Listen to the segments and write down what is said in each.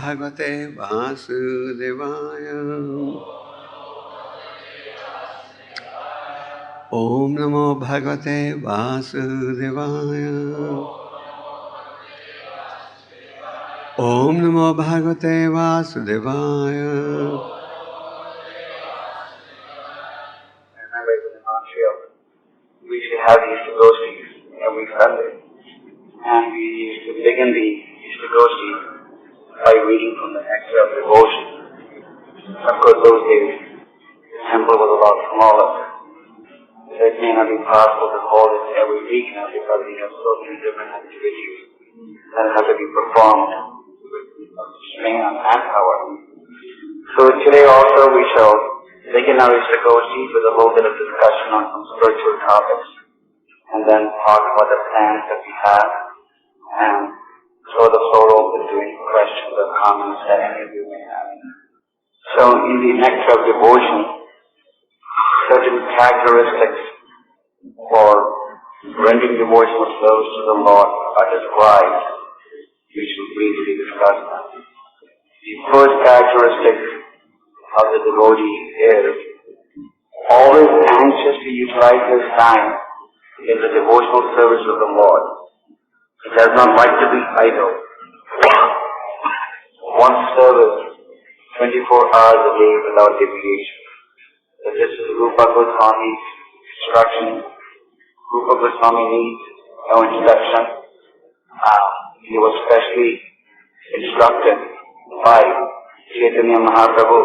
Bhagavate Vasudevaya. Om Namo Bhagavate Vasudevaya. Om Namo Bhagavate Vasudevaya. Remember in Montreal, we used to have these devotees every Sunday. And we used to begin the devotees by reading from the Nectar of Devotion. Of course, those days, the temple was a lot smaller. So it may not be possible to hold it every week now because we have so many different activities that have to be performed with strain on manpower. So today also we shall begin our devotees with a little bit of discussion on some spiritual topics and then talk about the plans that we have and throw the floor open to any questions or comments that any of you may have. So in the Nectar of Devotion, certain characteristics for rendering devotional service to the Lord are described. We shall briefly discuss that. The first characteristic of the devotee is always anxious to utilize his time in the devotional service of the Lord. He does not like to be idle. One service 24 hours a day without deviation. So this is Rupa Goswami's instruction. Rupa Goswami needs no instruction. He was specially instructed by Chaitanya Mahaprabhu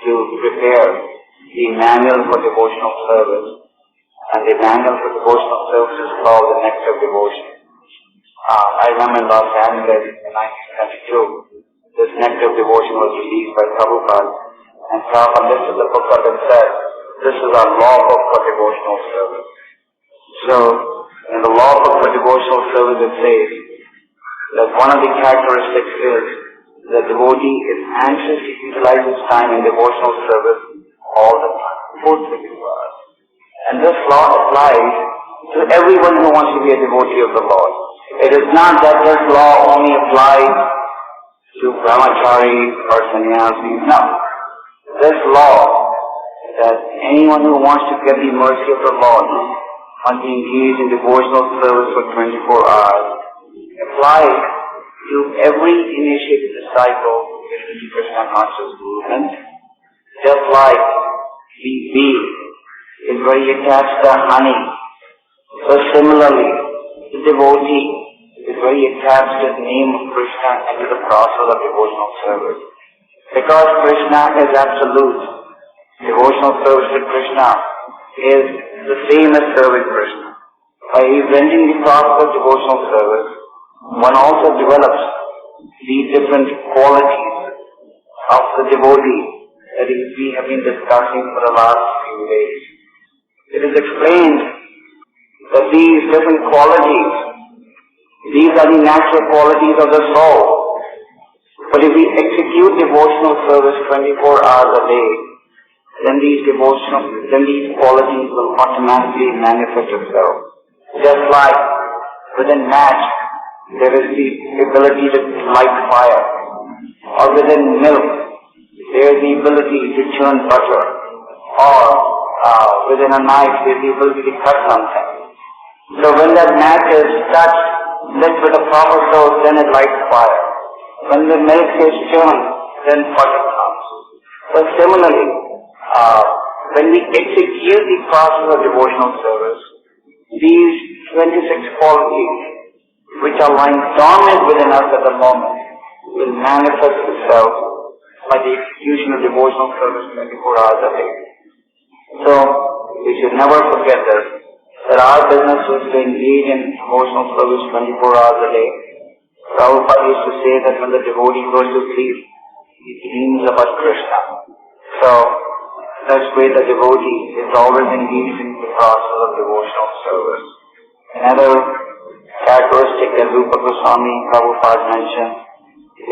to prepare the manual for devotional service. And the manual for devotional service is called the Nectar of Devotion. I remember in Los Angeles in 1972, this Nectar of Devotion was released by Prabhupada, and Prabhupada lifted the book up and said, this is our law book for devotional service. So, in the law book for devotional service it says that one of the characteristics is the devotee is anxious to utilize his time in devotional service all the time, full 24 hours. And this law applies to everyone who wants to be a devotee of the Lord. It is not that this law only applies to brahmacharis or sannyasis. No. This law, that anyone who wants to get the mercy of the Lord must be engaged in devotional service for 24 hours, applies to every initiated disciple in the Krishna conscious movement. Just like the bee is very attached to honey, so similarly, the devotee is very attached to the name of Krishna and to the process of devotional service. Because Krishna is absolute, devotional service to Krishna is the same as serving Krishna. By rendering the process of devotional service, one also develops the different qualities of the devotee that we have been discussing for the last few days. It is explained that these different qualities, these are the natural qualities of the soul. But if we execute devotional service 24 hours a day, then these qualities will automatically manifest themselves. Just like with a match, there is the ability to light fire. Or within milk, there is the ability to churn butter. Or within a knife, there is the ability to cut something. So when that match is touched, lit with a proper dose, then it lights fire. When the milk is churned, then butter comes. So similarly, when we execute the process of devotional service, these 26 qualities, which are lying dormant within us at the moment, will manifest itself by the execution of devotional service 24 hours a day. So, we should never forget this, that our business is to engage in devotional service 24 hours a day. Prabhupada used to say that when the devotee goes to sleep, he dreams about Krishna. So, that's why the devotee is always engaged in the process of devotional service. Another characteristic that Rupa Goswami Prabhupada mentioned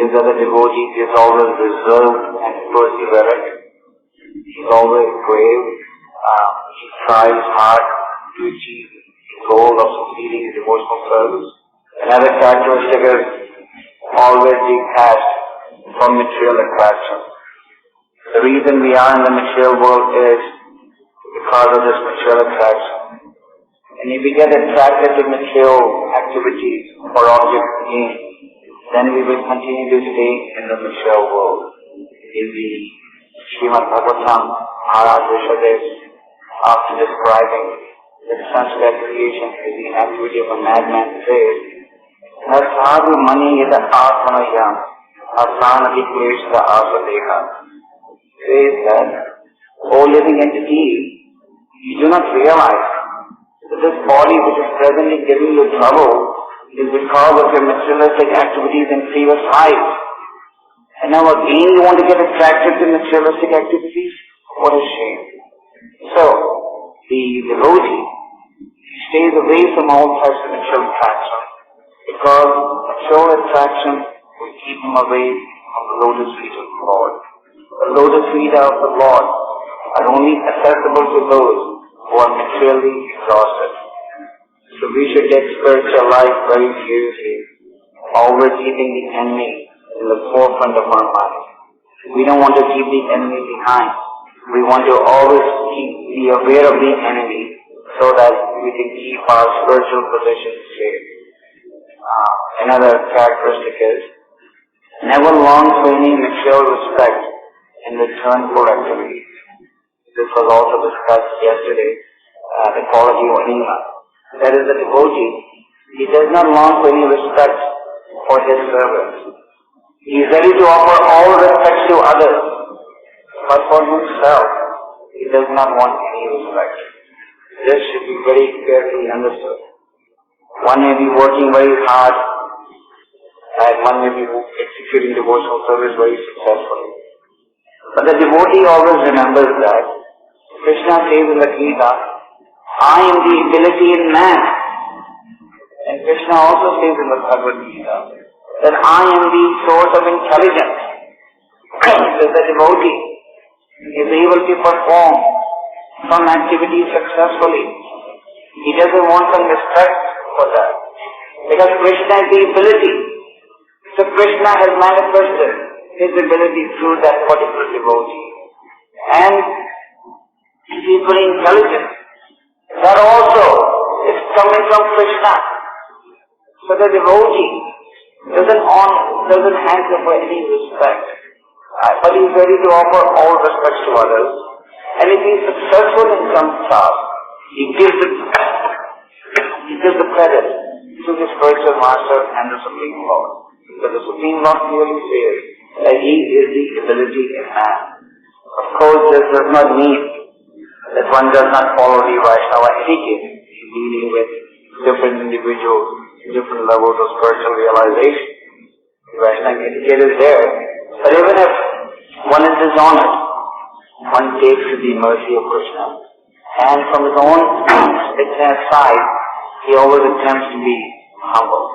is that the devotee is always reserved and perseverant. He's always brave. He tries hard to achieve the goal of succeeding in devotional service. Another characteristic is always detached for material attraction. The reason we are in the material world is because of this material attraction. And if we get attracted to material activities or object gain, then we will continue to stay in the material world. In the Srimad Bhagavatam, Maharaj Rishadev, after describing that sanskar creation is the activity of a madman, says, Sadhu mani yada atmanaya asanati kleshta asadeha. Says that, O living entity, you do not realize that this body which is presently giving you trouble is because of your materialistic activities in previous lives. And now again you want to get attracted to materialistic activities? What a shame. So, the devotee stays away from all types of material attraction because material attraction will keep him away from the lotus feet of the Lord. The lotus feet of the Lord are only accessible to those who are materially exhausted. So we should take spiritual life very seriously, always keeping the enemy in the forefront of our mind. We don't want to keep the enemy behind. We want to always be aware of the enemy so that we can keep our spiritual position safe. Another characteristic is never long for any material respect in return for activity. This was also discussed yesterday, the quality of Aniha. That is, the devotee, he does not long for any respect for his service. He is ready to offer all respect to others, but for himself, he does not want any respect. This should be very carefully understood. One may be working very hard, and one may be executing devotional service very successfully. But the devotee always remembers that Krishna says in the Gita, I am the ability in man. And Krishna also says in the Bhagavad-gita that I am the source of intelligence. So the devotee is able to perform some activity successfully. He doesn't want some respect for that. Because Krishna is the ability. So Krishna has manifested his ability through that particular devotee. And he is very intelligent. That also is coming from Krishna. So the devotee doesn't hanker for any respect. But he is ready to offer all respect to others. And if he is successful in some task, he gives the credit to the spiritual master and the Supreme Lord. So the Supreme Lord clearly says that he is the ability in man. Of course, this does not mean that one does not follow the Vaishnava etiquette in dealing with different individuals, different levels of spiritual realization. The Vaishnava etiquette is there. But even if one is dishonored, one takes the mercy of Krishna. And from his own side, he always attempts to be humble.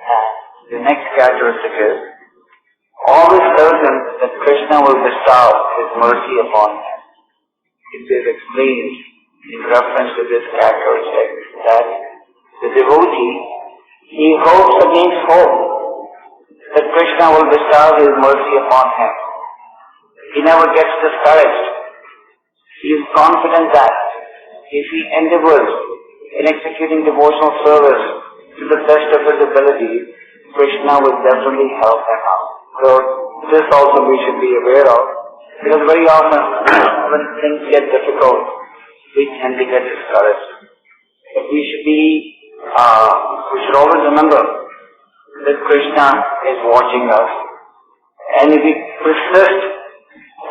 And the next characteristic is always certain that Krishna will bestow his mercy upon him. It is explained in reference to this characteristic that the devotee, he hopes against hope that Krishna will bestow his mercy upon him. He never gets discouraged. He is confident that if he endeavors in executing devotional service to the best of his ability, Krishna will definitely help him out. So this also we should be aware of, because very often when things get difficult, we tend to get discouraged. But we should always remember that Krishna is watching us. And if we persist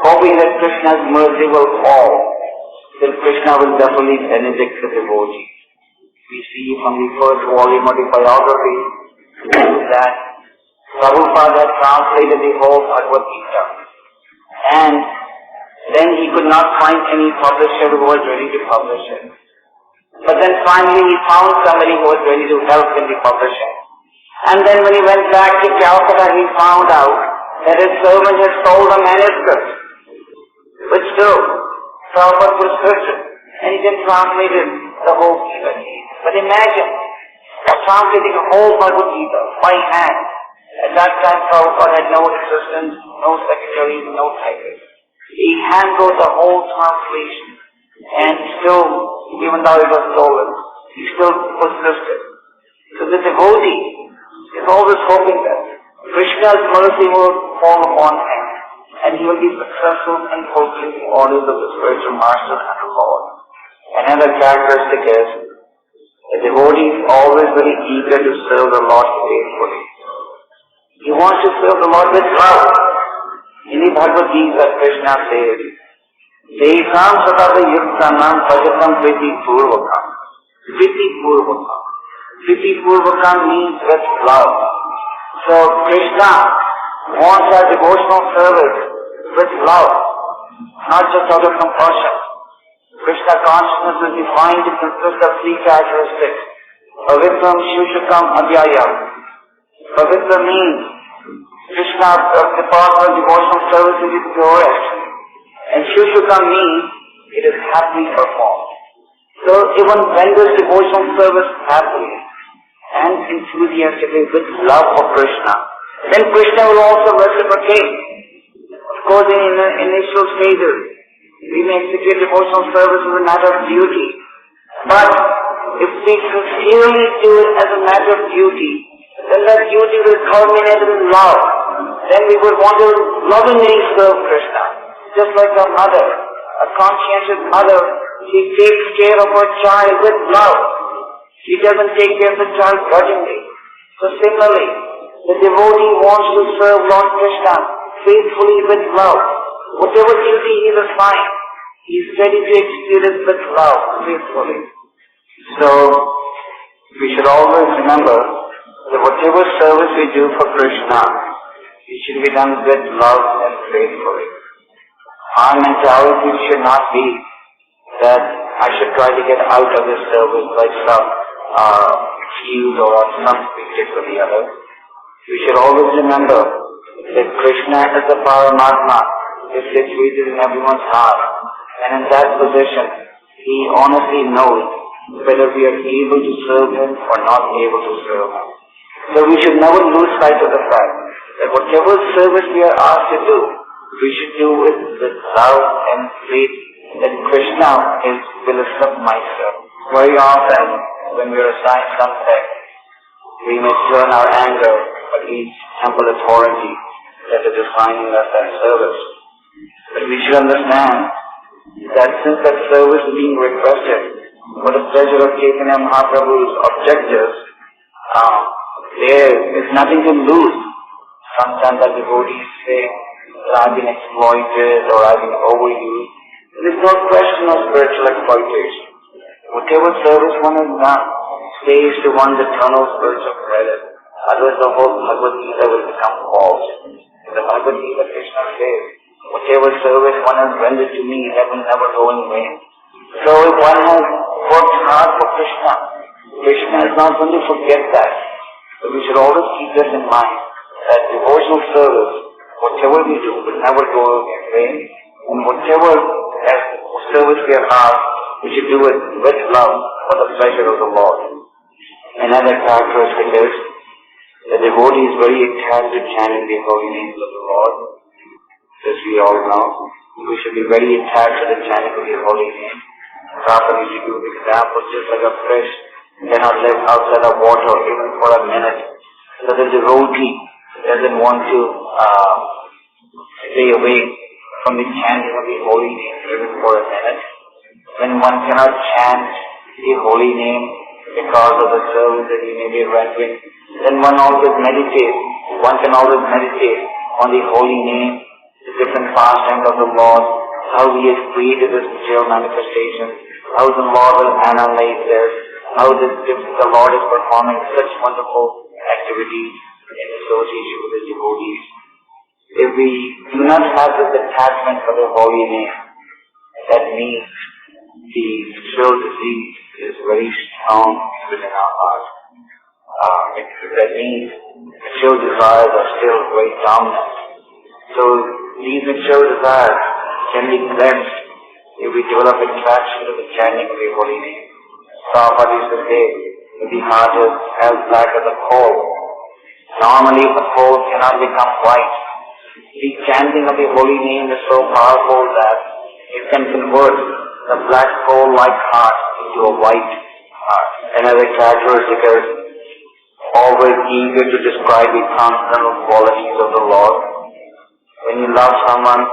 hoping that Krishna's mercy will fall, then Krishna will definitely benedict the devotee. We see from the first volume of the biography that Prabhupada had translated the whole Bhagavad-gita. And then he could not find any publisher who was ready to publish it. But then finally he found somebody who was ready to help in the publishing. And then when he went back to Calcutta, he found out that his servant had sold a manuscript, which still Prabhupada prescription, and he then translated the whole Gita. But imagine translating a whole Bhagavad-gita by hand. At that time, Prabhupada had no assistants, no secretaries, no typists. He handled the whole translation, and still, even though it was stolen, he still persisted. So the devotee is always hoping that Krishna's mercy will fall upon him, and he will be successful in fulfilling the orders of the spiritual master and the Lord. Another characteristic is, the devotee is always very eager to serve the Lord faithfully. He wants to serve the Lord with love. In the Bhagavad-gita, Krishna says, Desam satava yuktanam pajatam priti purvakam. Priti purvakam. Priti purvakam means with love. So Krishna wants our devotional service with love, not just out of compulsion. Krishna consciousness is defined to consist of three characteristics. Pavitram, Shushakam, Adhyayam. Pavitra means Krishna, the path of devotional service is purest. And Shushakam means it is happily performed. So even when this devotional service happily and enthusiastically with love for Krishna, then Krishna will also reciprocate. Of course, in initial stages, we may execute devotional service as a matter of duty. But if we sincerely do it as a matter of duty, then that duty will culminate in love. Then we would want to lovingly serve Krishna. Just like a mother, a conscientious mother, she takes care of her child with love. She doesn't take care of the child grudgingly. So similarly, the devotee wants to serve Lord Krishna faithfully with love. Whatever duty he is assigned, he is ready to execute it with love, faithfully. So, we should always remember that whatever service we do for Krishna, it should be done with love and faithfully. Our mentality should not be that I should try to get out of this service by some excuse or some pretext or the other. We should always remember that Krishna is the Paramatma, is situated in everyone's heart, and in that position, he honestly knows whether we are able to serve him or not able to serve him. So we should never lose sight of the fact that whatever service we are asked to do, we should do it with love and faith that Krishna will accept myself. Very often, when we are assigned something, we may turn our anger against temple authority that is assigning us that service. But we should understand that since that service is being requested for the pleasure of Chaitanya Mahaprabhu's objectives, there is nothing to lose. Sometimes the devotees say that I've been exploited or I've been overused. There is no question of spiritual exploitation. Whatever service one has done stays to one's eternal spiritual credit. Otherwise the whole Bhagavad-gita will become false. In the Bhagavad-gita, Krishna says, whatever service one has rendered to me, that will never go in vain. So if one has worked hard for Krishna, Krishna is not going to forget that. So we should always keep this in mind, that devotional service, whatever we do, will never go in vain. And whatever service we are asked, we should do it with love for the pleasure of the Lord. Another characteristic is, the devotee is very attached to chanting the holy names of the Lord. As we all know, we should be very attached to the chanting of the holy name. Prabhupada used to give examples, just like a fish cannot live outside of water even for a minute. So the devotee doesn't want to stay away from the chanting of the holy name even for a minute. When one cannot chant the holy name because of the service that he may be rendering, then one always meditates. One can always meditate on the holy name, the different pastimes of the Lord, how he has created this material manifestation, how the Lord will animate this, how the Lord is performing such wonderful activities in association with the devotees. If we do not have this attachment for the holy name, that means the spiritual disease is very strong within our heart. That means material desires are still very dominant. So these material desires can be cleansed if we develop attraction to the chanting of the holy name. Prabhupada used to say, if the heart is as black as a coal, Normally the coal cannot become white. The chanting of the holy name is so powerful that it can convert the black coal-like heart into a white heart. Another characteristic is always eager to describe the transcendental qualities of the Lord. When you love someone,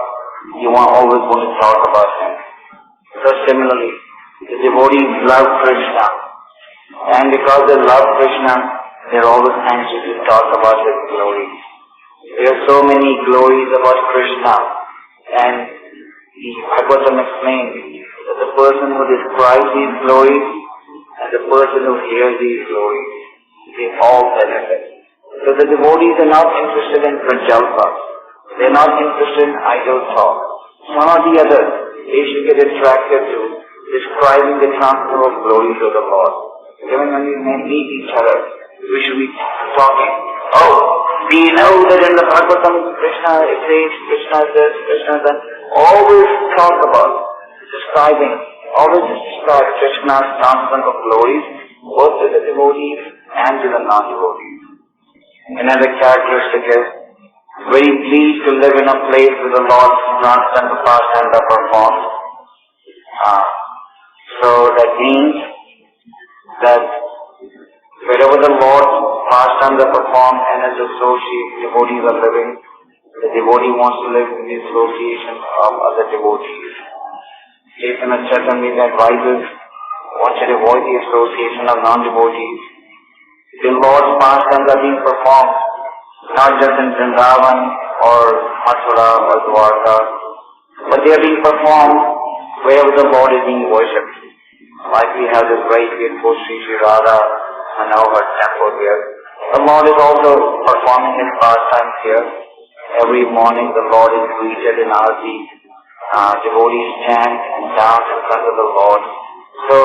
you always want to talk about him. So similarly, the devotees love Krishna, and because they love Krishna, they are always anxious to talk about his glories. There are so many glories about Krishna, and the Bhagavatam explains that the person who describes these glories and the person who hears these glories, they all benefit. So the devotees are not interested in prajalpa. They are not interested in idle talk. One or the other, they should get attracted to describing the transcendental glories of the Lord. Even when we meet each other, we should be talking. Oh, do you know that in the Bhagavatam, Krishna it says, Krishna is this, Krishna is that. Always talk about describing, always describe Krishna's transcendental glories, both to the devotees and to the non-devotees. Another characteristic is very pleased to live in a place where the Lord's transcendental pastimes are performed. So that means that wherever the Lord's pastimes are performed and as associates, devotees are living, the devotee wants to live in the association of other devotees. Chaitanya Charitamrita advises one should avoid the association of non-devotees. The Lord's pastimes are being performed not just in Vrindavan or Mathura or Dwarka, but they are being performed wherever the Lord is being worshipped. Like we have this very beautiful Sri Radha Manohar temple here. The Lord is also performing his pastimes here. Every morning the Lord is greeted in Arati. Devotees chant and dance in front of the Lord. So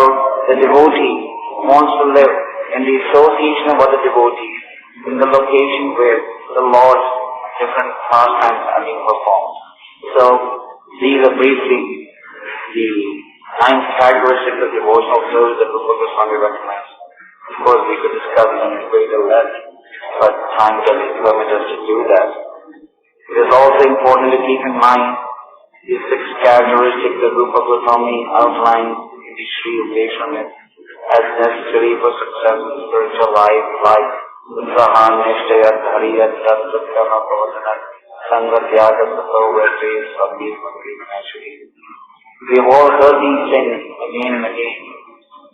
the devotee wants to live in the association of other devotees in the location where the Lord's different pastimes are being performed. So these are briefly the 9 characteristics of devotional service that Gopal Krishna recommends. Of course, we could discuss them in greater length, but time doesn't permit us to do that. It is also important to keep in mind the 6 characteristics that Gopal Krishna outlined in the Sri Updeshana as necessary for success in spiritual life, like Utsahan, Nishtayat, Hariyat, Satyama, Pavadana, Sangatyaga, Sato, Vetres, Sabhi, Mangri, Manashri. We have all heard these things again and again.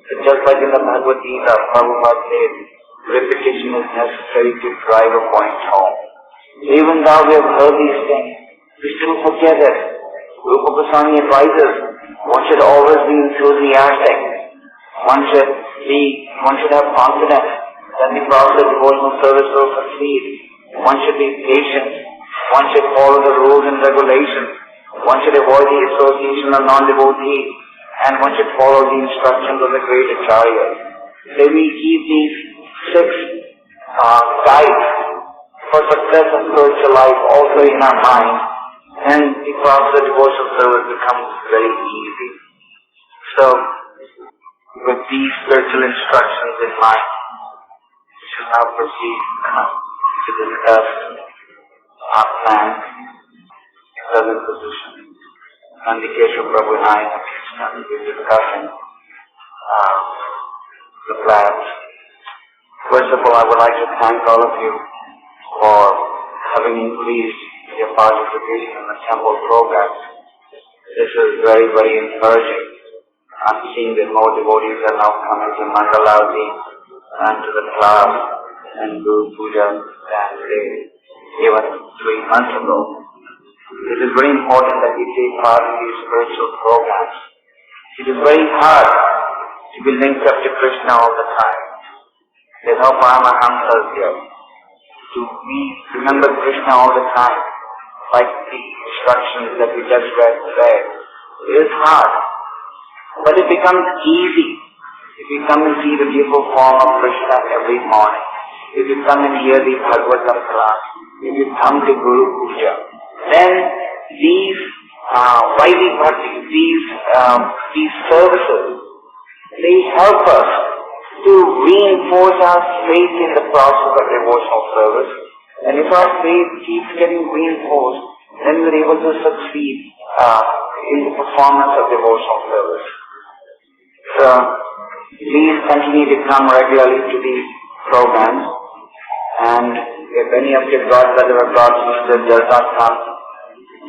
But just like in the Bhagavad-gita, Prabhupada said, repetition is necessary to drive a point home. Even though we have heard these things, we still forget it. Rupa Goswami advises, one should always be enthusiastic. One should have confidence that the process of devotional service will succeed. One should be patient. One should follow the rules and regulations. One should avoid the association of non-devotees. And one should follow the instructions of the great acharyas. So we keep these 6 guides for success in spiritual life also in our mind, and the process of devotional service becomes very easy. So, with these spiritual instructions in mind, we shall now proceed to discuss our plan, present position. And the Keshav Prabhu and I will be discussing the plans. First of all, I would like to thank all of you for having increased your participation in the temple programs. This is very, very encouraging. I'm seeing that more devotees are now coming to Mangalarti and to the class and Guru Puja than even 3 months ago. It is very important that we take part in these spiritual programs. It is very hard to be linked up to Krishna all the time. There's no Paramahamsas here. To remember Krishna all the time, like the instructions that we just read today. It is hard, but it becomes easy if you come and see the beautiful form of Krishna every morning. If you come and hear the Bhagavatam class, if you come to Guru Puja, then these Vaidhi Bhakti, these services, they help us to reinforce our faith in the process of devotional service. And if our faith keeps getting reinforced, then we're able to succeed in the performance of devotional service. So, please continue to come regularly to these programs. And if any of your godbrother or godsister does not come,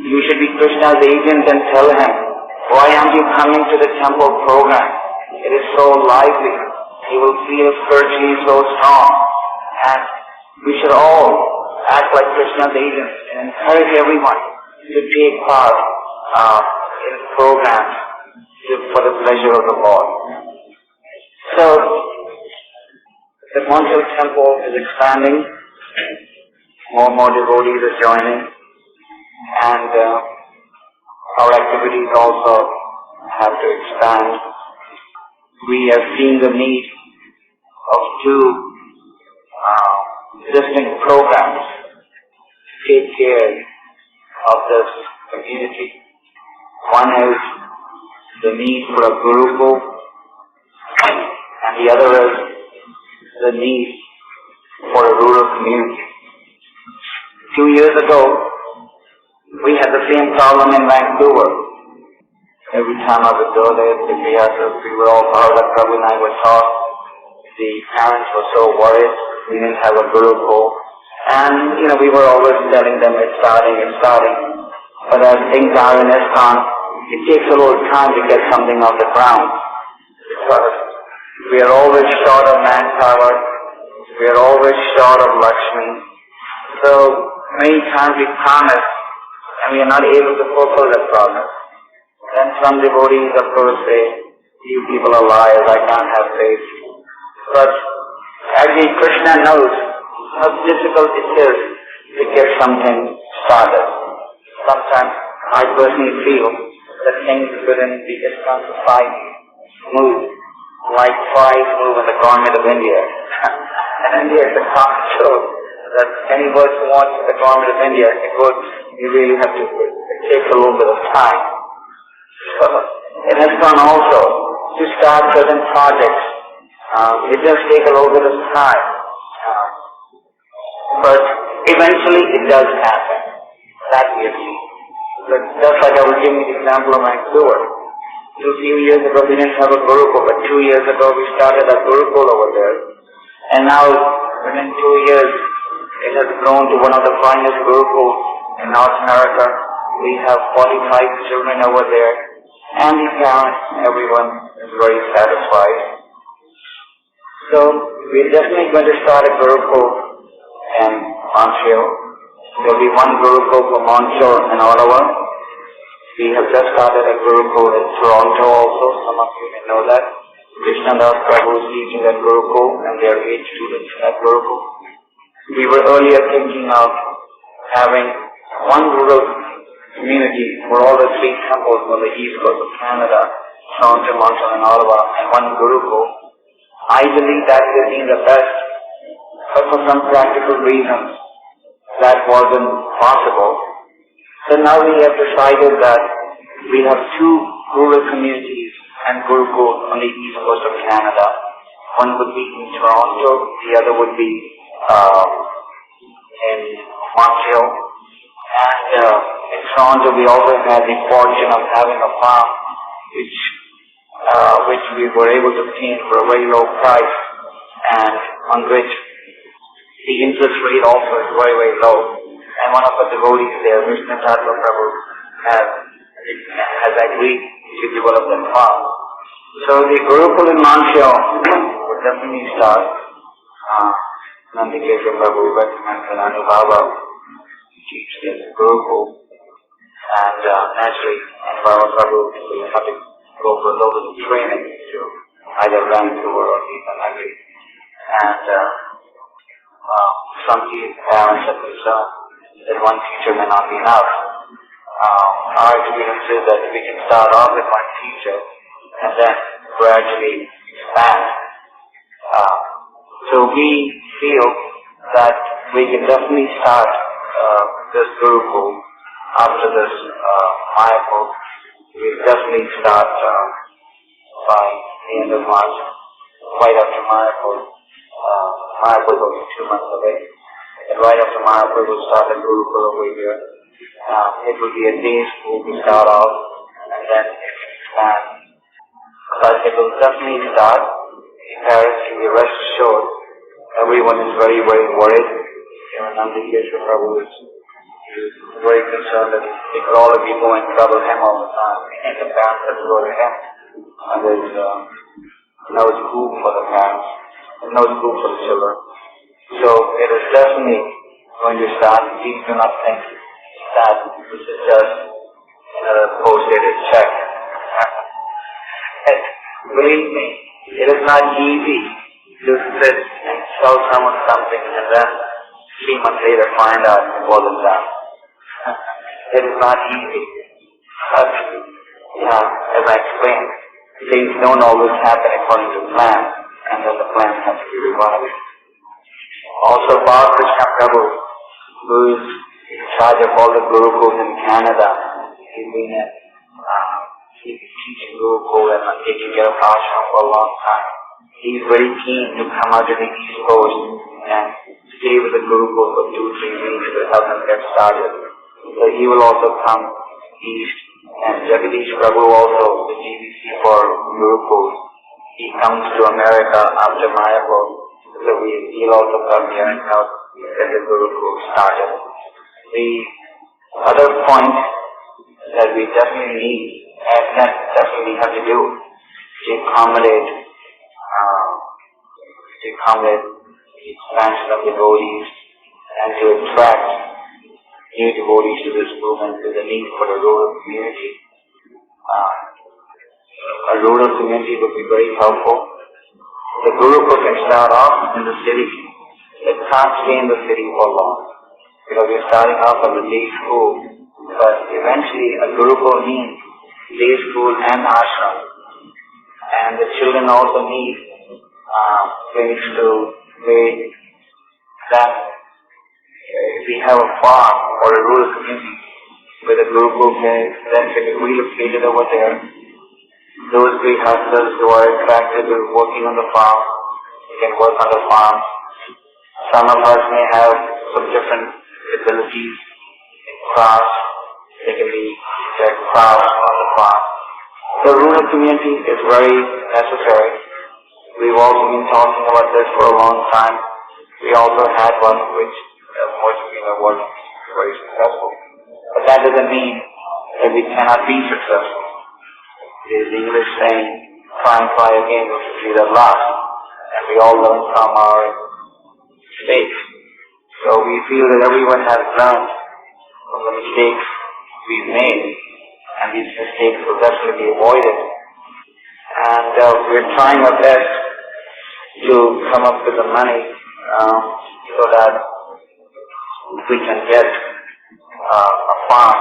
you should be Krishna's agent and tell him, why aren't you coming to the temple program? It is so lively. He will feel spiritually so strong. And we should all act like Krishna's agents and encourage everyone to take part in programs for the pleasure of the Lord. So, the Montreal temple is expanding. More and more devotees are joining. And our activities also have to expand. We have seen the need of two distinct programs to take care of this community. One is the need for a Gurukul, and the other is the need for a rural community. 2 years ago, we had the same problem in Vancouver. Every time I would go there, we were all Bhagavad Prabhu and I would talk. The parents were so worried. We didn't have a Gurukul. And, we were always telling them it's starting. But as things are in ISKCON, it takes a little time to get something off the ground. Because we are always short of manpower. We are always short of Lakshmi. So, many times we promise and we are not able to fulfill that promise. Then some devotees, of course, say, you people are liars, I can't have faith. But actually Krishna knows how difficult it is to get something started. Sometimes I personally feel that things within the ISKCON society move like flies move in the government of India. And India is a common joke that any work you want in the government of India, you really have to take a little bit of time. So, in ISKCON also, to start certain projects, it does take a little bit of time. But eventually it does happen. That we have seen. But just like I was giving the example of Vancouver. A few years ago we didn't have a Gurukul, but 2 years ago we started a Gurukul over there. And now, within 2 years, it has grown to one of the finest Gurukuls in North America. We have 45 children over there. And the parents, everyone is very satisfied. So, we're definitely going to start a Gurukul in Montreal. There will be one Gurukul for Montreal and Ottawa. We have just started a Gurukul in Toronto also. Some of you may know that. Krishnadas Prabhu is teaching at Gurukul, and there are 8 students at Gurukul. We were earlier thinking of having one rural community for all the 3 temples on the east coast of Canada, Toronto, Montreal, and Ottawa, and one Gurukul. Ideally, that would be the best, but for some practical reasons, that wasn't possible. So now we have decided that we have 2 rural communities and Gurukuls on the east coast of Canada. One would be in Toronto, the other would be in Montreal. And in Toronto we also had the fortune of having a farm which we were able to obtain for a very low price, and on which the interest rate also is very, very low. And one of the devotees there, Mita-bhuk Prabhu, has agreed to develop that farm. So the Gurukul in Montreal would definitely start. Nandikeshwar Prabhu recommends an Aniha teach this Gurukul. And naturally, Aniha Prabhu will have to go for a little bit of training to either Vancouver or even Nagari. And some parents are concerned that one teacher may not be enough. Our experience is that we can start off with one teacher and then gradually expand. So we feel that we can definitely start this Gurukul after this Maya-bhuk. We'll definitely start by the end of March. right after Mayapur. Mayapur will be 2 months away. And right after Mayapur we'll start a Gurukul over here. It will be a day school to start off, and then it will expand. But it will definitely start. Parents can be rest assured. Everyone is very, very worried. Even Nandikeshwar Prabhu is very concerned that they could all be going to trouble him all the time, and the parents have to go to him. And there's no school for the parents, and no school for the children. So it is definitely going to start. Please do not think that this is just another post-dated check. And believe me, it is not easy to sit and tell someone something and then 3 months later find out it wasn't done. It is not easy. But, as I explained, things don't always happen according to plan, and then the plan has to be revised. Also, Gopal Krishna Prabhu, who is in charge of all the Gurukuls in Canada, he's been teaching Gurukul and taking care of ashram for a long time. He's very keen to come out to the East Coast and stay with the Gurukul for 2-3 weeks to help them get started. So he will also come east, and Jagadish Prabhu also, the GBC for Gurukuls. He comes to America after Mayapur, so he'll also come here and help get the Gurukul started. The other point that we definitely need, and that definitely have to do, to accommodate the expansion of devotees and to attract new devotees to this movement is the need for a rural community. A rural community would be very helpful. The Gurukul can start off in the city. It can't stay in the city for long, because we're starting off as a day school. But eventually a Gurukul needs day school and ashram. And the children also need place to play. That if we have a farm or a rural community where the Gurukul then can be relocated over there, those great hustlers who are attracted to working on the farm can work on the farm. Some of us may have some different abilities in crafts. They can be their crafts on the farm. The rural community is very necessary. We've also been talking about this for a long time. We also had one which most of you know was very successful. But that doesn't mean that we cannot be successful. There's the English saying, try and try again will succeed at last. And we all learn from our mistakes. So we feel that everyone has learned from the mistakes we've made, and these mistakes will definitely be avoided. And we're trying our best to come up with the money so that we can get a farm.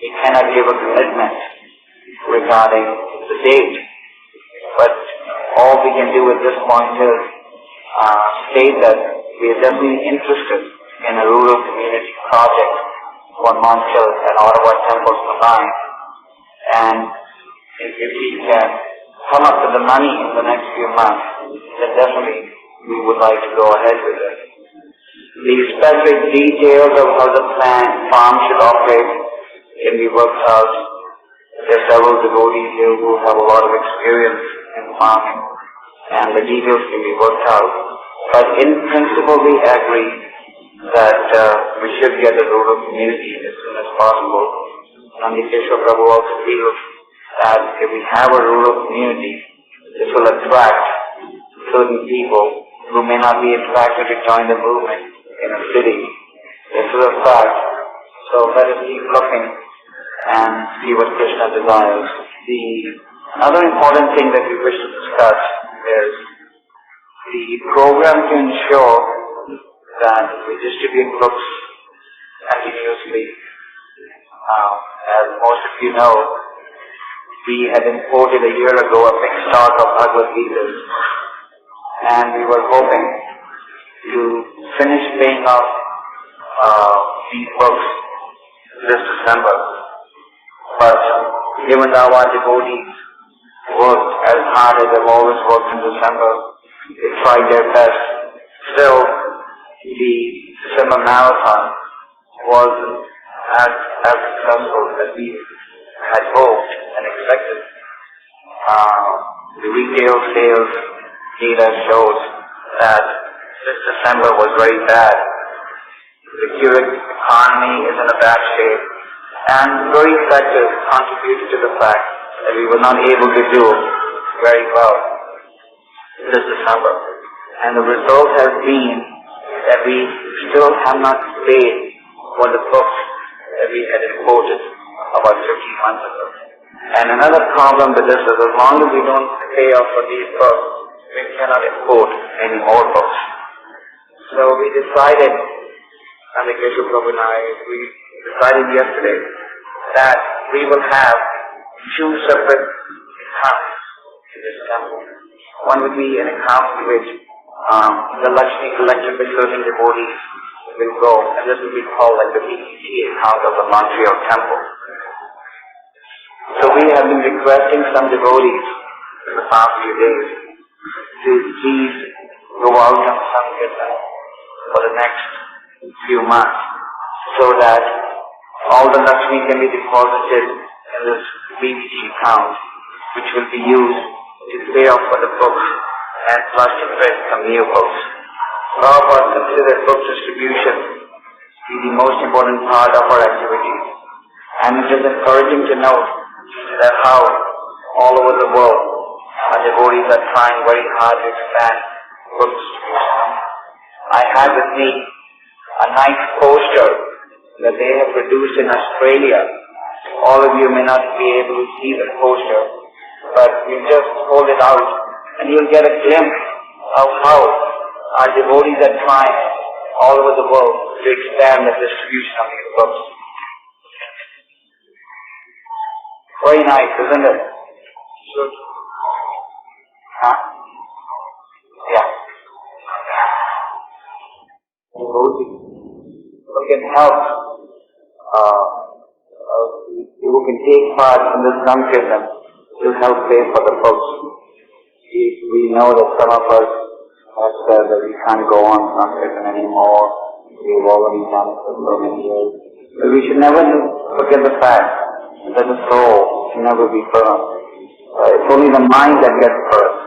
We cannot give a commitment regarding the date, but all we can do at this point is state that we are definitely interested in a rural community project for Montreal and Ottawa temples combined. And if we can come up with the money in the next few months, then definitely we would like to go ahead with it. The specific details of how the farm should operate can be worked out. There are several devotees here who have a lot of experience in farming, and the details can be worked out. But in principle, we agree that we should get a rural community as soon as possible. Nandikeshwar Prabhu also feels that if we have a rural community, this will attract certain people who may not be attracted to join the movement in a city. This is a fact. So let us keep looking and see what Krishna desires. The another important thing that we wish to discuss is the program to ensure that we distribute books continuously. As most of you know, we had imported a year ago a big stock of Bhagavad-gita, and we were hoping to finish paying off these books this December. But given that our devotees worked as hard as they've always worked in December, They tried their best. Still, the December marathon wasn't as successful as we had hoped and expected. The retail sales data shows that this December was very bad. The economy is in a bad shape, and very factors contributed to the fact that we were not able to do very well this December. And the result has been that we still have not paid for the books that we had imported about 15 months ago. And another problem with this is as long as we don't pay off for these books, we cannot import any more books. So we decided, and the Keshu Prabhu and I, we decided yesterday that we will have two separate accounts in this temple. One would be an account in which the Lakshmi collected by certain devotees will go, and this will be called like the BCT account of the Montreal temple. So we have been requesting some devotees in the past few days to please go out on Sankirtan for the next few months so that all the Lakshmi can be deposited in this BCT account, which will be used to pay off for the books and plus to print some new books. Prabhupada considered book distribution to be the most important part of our activities, and it is encouraging to note that how all over the world our devotees are trying very hard to expand book distribution. I have with me a nice poster that they have produced in Australia. All of you may not be able to see the poster, but you just hold it out and you'll get a glimpse of how our devotees are trying all over the world to expand the distribution of these books. Very nice, isn't it? Huh? Yeah. Who can help, who can take part in this Sankirtan to help pay for the books. We know that some of us have said that we can't go on Sankirtan anymore. We've already done it for so many years. But we should never forget the fact that the soul can never be firm. It's only the mind that gets first.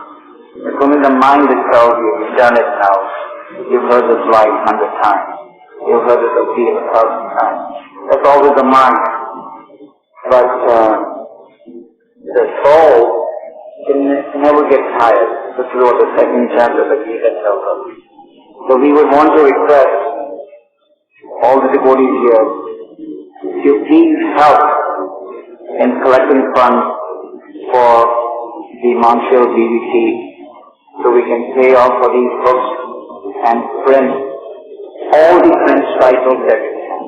It's only the mind that tells you, you've done it now. You've heard this lie 100 times. You've heard this appeal 1,000 times. That's always the mind. But the soul can never get tired. This is what the second chapter of the Gita tells us. So we would want to request all the devotees here to please help in collecting funds for the Montreal BVT so we can pay off for these books and print all the French titles that we can.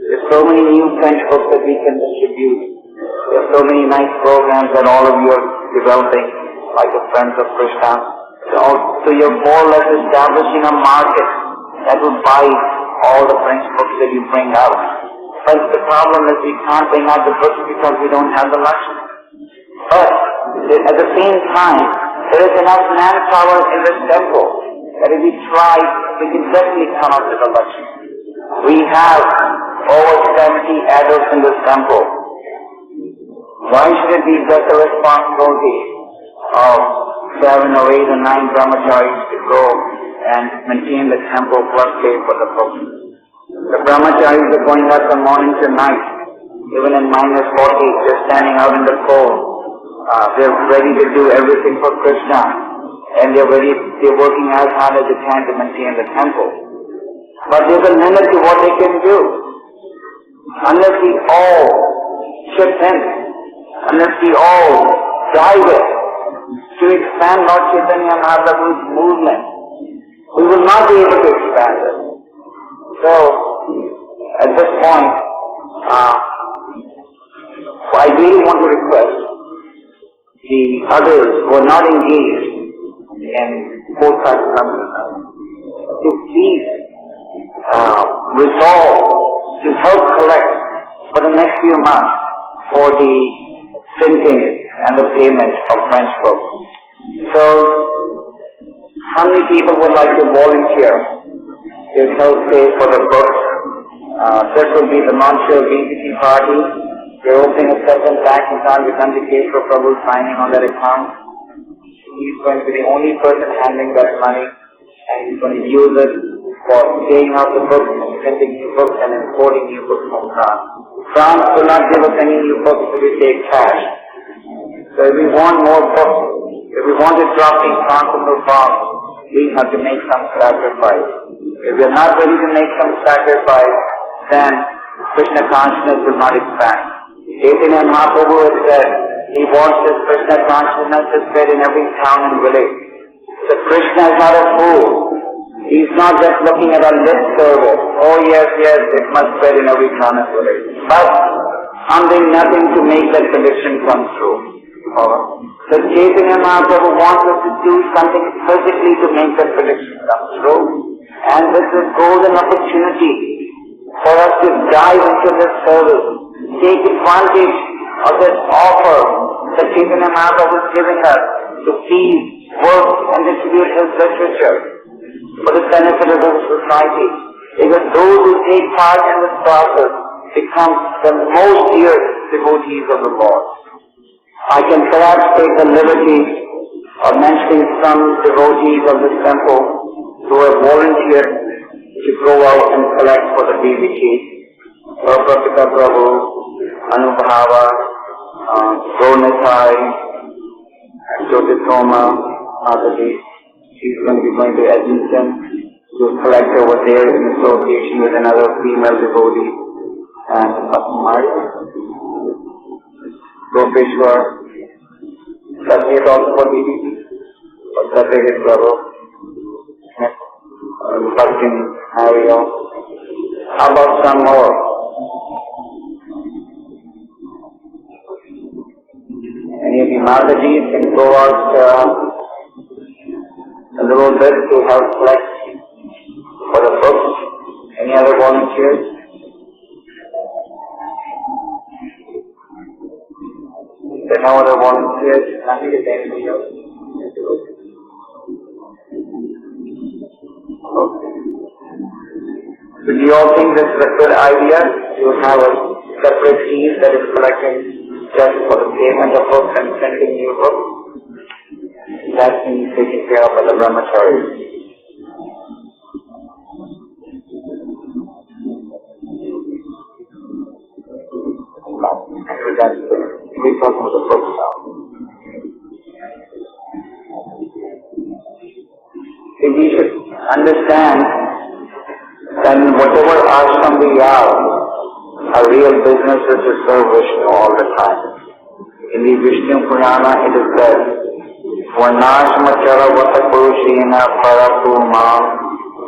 There's so many new French books that we can distribute. There are so many nice programs that all of you are developing, like the Friends of Krishna. So you're more or less establishing a market that will buy all the French books that you bring out. But the problem is we can't bring out the books because we don't have the Lakshmi. But at the same time, there is enough manpower in this temple that if we try, we can definitely come up with a Lakshmi. We have over 70 adults in this temple. Why should it be just the responsibility of 7 or 8 or 9 brahmacharis to go and maintain the temple plus pay for the books? The brahmacharis are going out from morning to night, even in -40, they're standing out in the cold. They're ready to do everything for Krishna, and they're working as hard as they can to maintain the temple. But there's a limit to what they can do. Unless we all chip in, unless we all dive in to expand Lord Chaitanya Mahaprabhu's movement, we will not be able to expand it. So, at this point, I really want to request the others who are not engaged in postcard Sankirtan to please resolve to help collect for the next few months for the printing and the payment of French books. So, How many people would like to volunteer? There's no space for the books. This will be the Montreal Devotee party. We're opening a separate bank account with Krpalu signing on that account. He's going to be the only person handling that money, and he's going to use it for paying out the books, printing new books, and importing new books from France. France will not give us any new books if we take cash. So if we want more books, if we want to drop these transcendental bombs, we have to make some sacrifice. If we are not ready to make some sacrifice, then Krishna consciousness will not expand. Chaitanya Mahaprabhu has said he wants this Krishna consciousness to spread in every town and village. So Krishna is not a fool. He's not just looking at a lip service. Oh yes, it must spread in every town and village. But I'm doing nothing to make that prediction come true. So Chaitanya Mahaprabhu wants us to do something physically to make that prediction come true. And this is a golden opportunity for us to dive into this service, take advantage of this offer that Chaitanya Mahaprabhu is giving us to feed, work and distribute his literature for the benefit of the society. Because those who take part in this process become the most dear devotees of the Lord. I can perhaps take the liberty of mentioning some devotees of this temple who have volunteered to go out and collect for the Devotee. Sarvopakaraka Prabhu, Anubhava, Gonathai, Jyotisoma, Aditi. She's going to be going to Edmonton to collect over there in association with another female devotee. And Gopeshwar, does he also for Devotee? Or does he his brother? Bhaktin, Haryo. How about some more? Any of the Mataji's can go out a little bit to help collect for the books. Any other volunteers? There are no other volunteers. Nothing is anybody else. Okay. So do you all think this is a good idea to have a separate team that is collecting just for the payment of books and sending new books? That's being taken care of by the brahmacharis. We talk about the books now. We should understand that in whatever ashram we are, our real business is to serve Vishnu all the time. In the Vishnu Purana it is said, Varnashmachara Vatapurushena Parapu Mam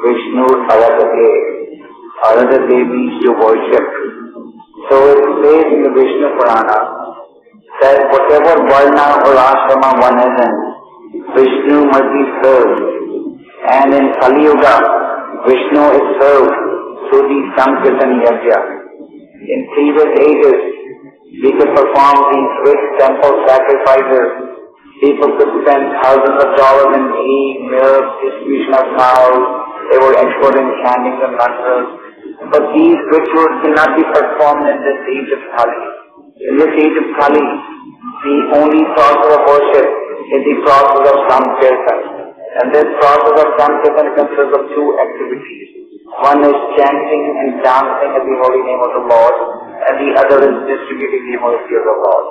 Vishnu Aradate. Aradate means to worship. So it says in the Vishnu Purana that whatever varna or ashrama one is in, Vishnu must be served. And in Kali Yuga, Vishnu is served through the Sankirtan Yajna. In previous ages, we could perform these rich temple sacrifices. People could spend thousands of dollars in ghee, milk, distribution of cows. They were expert in chanting and mantras. But these rituals cannot be performed in this age of Kali. In this age of Kali, the only process of worship is the process of Sankirtan. And this process of Sankirtan consists of two activities. One is chanting and dancing at the holy name of the Lord, and the other is distributing the mercy of the Lord.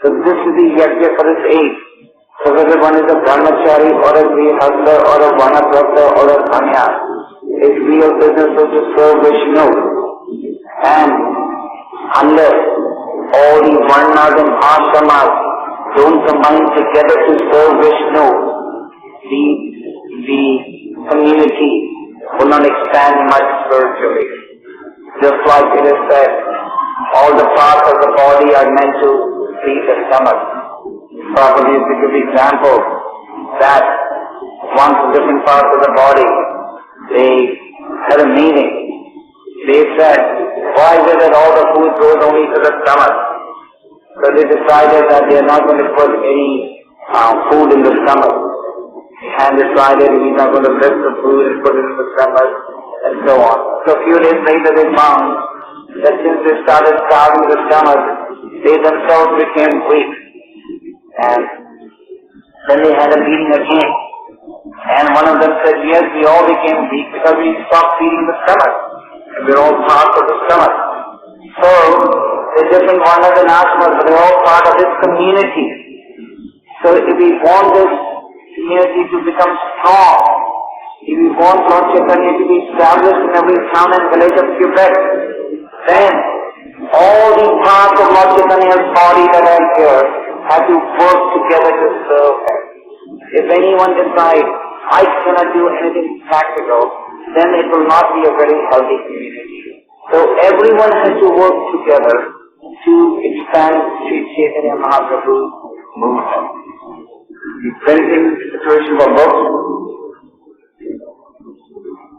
So this is the yajna for this age. So whether one is a brahmachari or a grihastha or a vanaprastha or a sannyas, his real business is to serve Vishnu. And unless all the varnas and ashramas don't combine together to serve Vishnu, the community will not expand much spiritually. Just like it is said, all the parts of the body are meant to feed the stomach. Prabhupada used to give the example that once the different parts of the body, they had a meeting. They said, why is it that all the food goes only to the stomach? So they decided that they are not going to put any food in the stomach. and decided he's not going to lift the food and put it in the stomach, and so on. So a few days later they found that since they started starving the stomach, they themselves became weak. And then they had a meeting again. And one of them said, yes, we all became weak because we stopped feeding the stomach. And we're all part of the stomach. So, the different varnas and ashramas, but they're all part of this community. So if we want this community to become strong, if we want Lord Chaitanya to be established in every town and village of Quebec, then all the parts of Lord Chaitanya's body that are here have to work together to serve him. If anyone decides, I cannot do anything practical, then it will not be a very healthy community. So everyone has to work together to expand Sri Chaitanya Mahaprabhu's movement. The printing situation for books.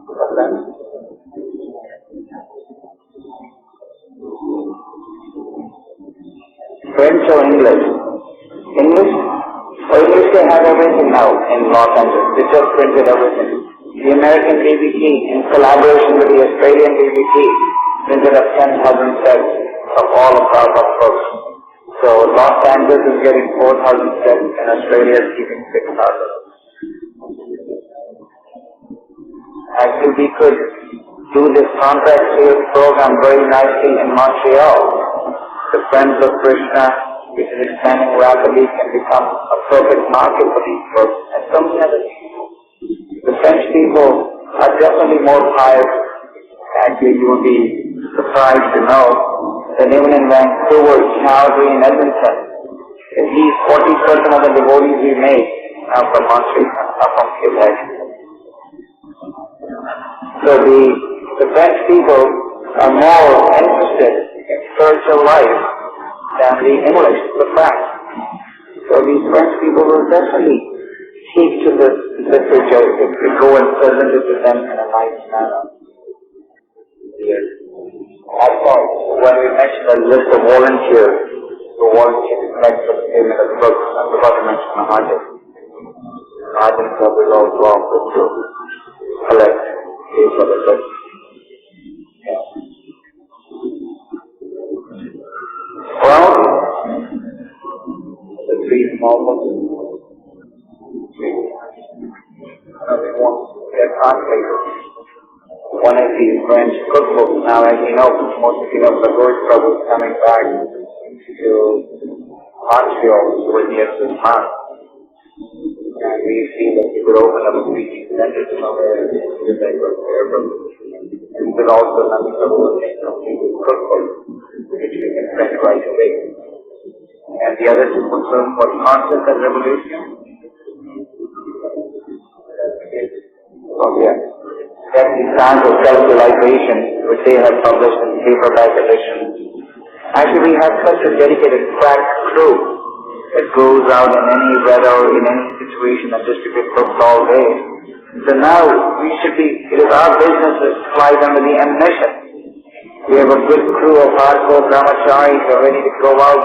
What's that? French or English? English? For English they have everything now in Los Angeles. They just printed everything. The American BBT, in collaboration with the Australian BBT, printed up 10,000 sets of all of our books. So Los Angeles is getting 4,000 sets and Australia is keeping 6,000. Actually we could do this contract sales program very nicely in Montreal. The Friends of Krishna, which is expanding rapidly, can become a perfect market for these books and so many other people. The French people are definitely more pious. Actually, you will be surprised to know that even in Vancouver, Calgary, and Edmonton, at least 40% of the devotees we make are from Montreal, are from Quebec. So the French people are more interested in spiritual life than the English, the fact. So these French people will definitely take to the literature if we go and present it to them in a nice manner. Yes. Also, when we mentioned a list of volunteers who volunteer to collect for the payment of books, I forgot to mention Mahajan. Mahajan Club is also offered to collect pay for the books. Yeah. Well, the three small books. We want to get translated. One is the French cookbook. Now, as you know, most of you know, the Krpalu is coming back to Montreal towards the end of this month. And we see that we could open up a preaching center somewhere in Quebec or wherever. And we could also have a complete cookbook, which we can print right away. And the other two books are for Concept and Revolution. Oh, yeah. That's the Science of Self-Realization, which they have published in paperback edition. Actually, we have such a dedicated crack crew that goes out in any weather, in any situation, and distributes books all day. So now, it is our business to fly under the ammunition. We have a good crew of hardcore brahmacharis who are ready to go out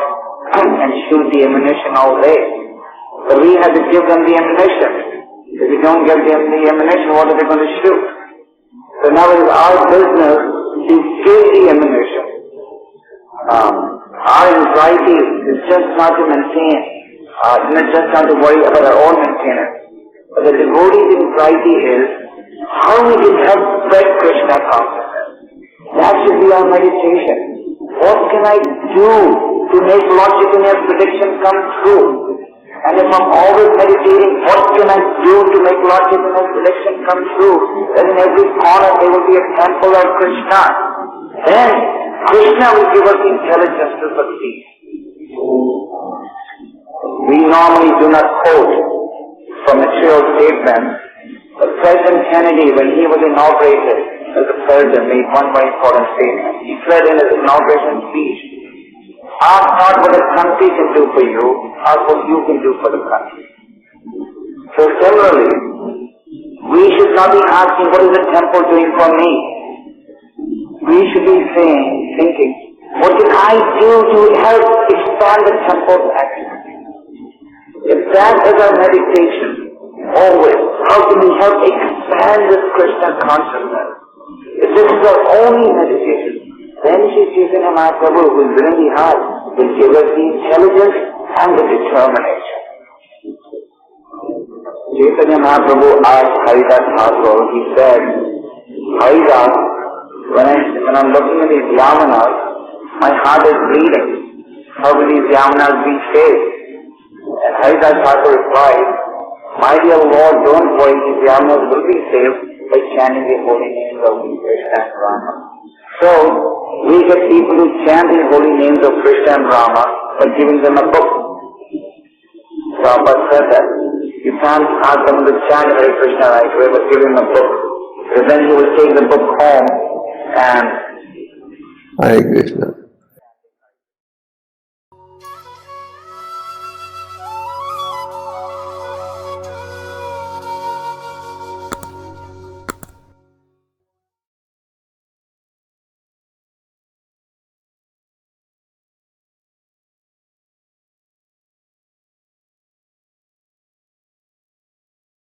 and shoot the ammunition all day. But we have to give them the ammunition. If we don't give them the ammunition, what are they going to shoot? So now it is our business to give the ammunition. Our anxiety is just not to maintain, just not to worry about our own maintenance. But the devotee's anxiety is how we can help spread Krishna consciousness. That should be our meditation. What can I do to make Lord Chaitanya's prediction come true? And if I'm always meditating, what can I do to make Lord Chaitanya's prediction come true? That in every corner there will be a temple of Krishna. Then Krishna will give us the intelligence to succeed. We normally do not quote from material statements, but President Kennedy, when he was inaugurated as the president, made one very important statement. He said in his inauguration speech, ask not what the country can do for you, ask what you can do for the country. So similarly, we should not be asking what is the temple doing for me. We should be thinking, what can I do to help expand the temple's activity? If that is our meditation, always. How can we help expand this Krishna consciousness? If this is our only meditation, then Sri Chaitanya Mahaprabhu, who is within the heart, will give us the intelligence and the determination. Chaitanya Mahaprabhu asked Haridas Thakur, he said, Haridas, when I'm looking at these Yamanas, my heart is bleeding. How will these Yamanas be saved? And Haridas Thakur replied, my dear Lord, don't worry, these Yamanas will be saved by chanting the holy names of Krishna and Rama. So, we get people who chant the holy names of Krishna and Rama by giving them a book. Prabhupada said that. You can't ask them to chant Hare Krishna right away, but give him a book. Because then he will take the book home and Hare Krishna.